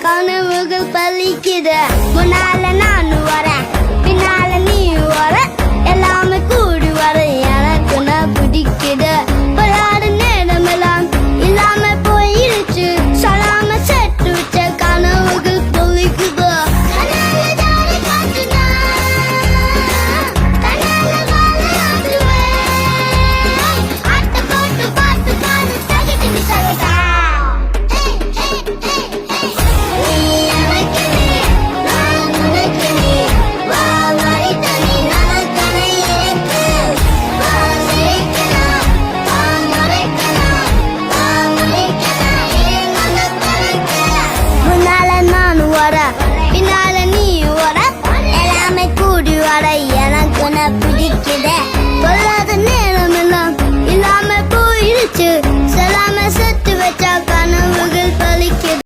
கனவுகள் பலிக்குது. முன்னால நான் வரேன், பின்னால நீ வர, எல்லாமே கூடி வர எனக்கு நான் பிடிக்குது. விளையாட நேரமெல்லாம் இல்லாம போயிருச்சு, சொல்லாம சேர்த்து வச்ச கனவுகள் பலிக்குது. பின்னால நீ வர, எல்லாமே கூடி வர எனக்கு நான் பிடிக்குது. பொல்லாத நேரம் எல்லாம் இல்லாம போயிருச்சு, சொல்லாம சேர்த்து வச்ச கனவுகள் பலிக்குது.